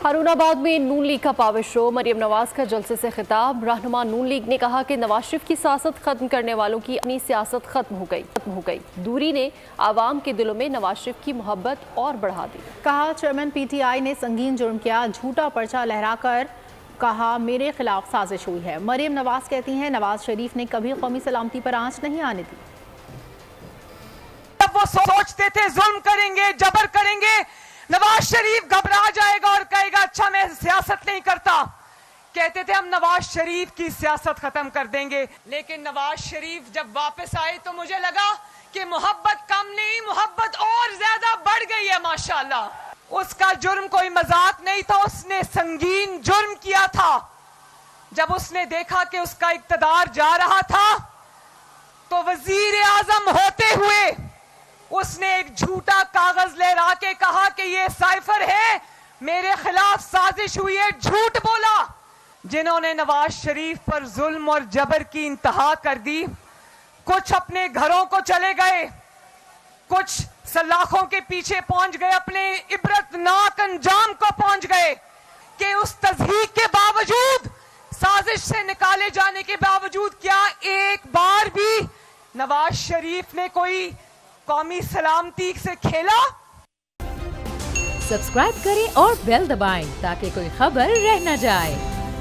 हारूनाबाद में नून लीग का power show, Maryam Nawaz का जलसे से खिताब। रहनुमा नून लीग ने कहा कि नवाज शरीफ की सियासत खत्म करने वालों की अपनी सियासत खत्म हो गई। दूरी ने आवाम के दिलों में नवाज शरीफ की मोहब्बत और बढ़ा दी। कहा चेयरमैन पीटीआई ने संगीन जुर्म किया, झूठा पर्चा लहराकर कहा मेरे खिलाफ साजिश हुई है। मरियम नवाज कहती हैं नवाज शरीफ ने कभी कौमी सलामती पर आंच नहीं आने दी। जब वो सोचते थे जुल्म करेंगे, जबर करेंगे, नवाज शरीफ घबरा जाएगा और कहेगा अच्छा मैं सियासत नहीं करता। कहते थे हम नवाज शरीफ की सियासत खत्म कर देंगे, लेकिन नवाज शरीफ जब वापस आए तो मुझे लगा कि मोहब्बत कम नहीं, मोहब्बत और ज्यादा बढ़ गई है माशाल्लाह। उसका जुर्म कोई मजाक नहीं था, उसने संगीन जुर्म किया था। जब उसने देखा कि उसका इक्तदार जा रहा था तो वजीर आजम होते हुए उसने एक झूठा कागज लहरा के कहा कि ये साइफर है, मेरे खिलाफ साजिश हुई है, झूठ बोला। जिन्होंने नवाज शरीफ पर जुल्म और जबर की इंतहा कर दी, कुछ अपने घरों को चले गए, कुछ सलाखों के पीछे पहुंच गए, अपने इबरतनाक अंजाम को पहुंच गए कि उस तज़हीक के बावजूद, साजिश से निकाले जाने के बावजूद क्या एक बार भी नवाज शरीफ ने कोई कौमी सलामती से खेला? सब्सक्राइब करें और बेल दबाएं ताकि कोई खबर रह न जाए।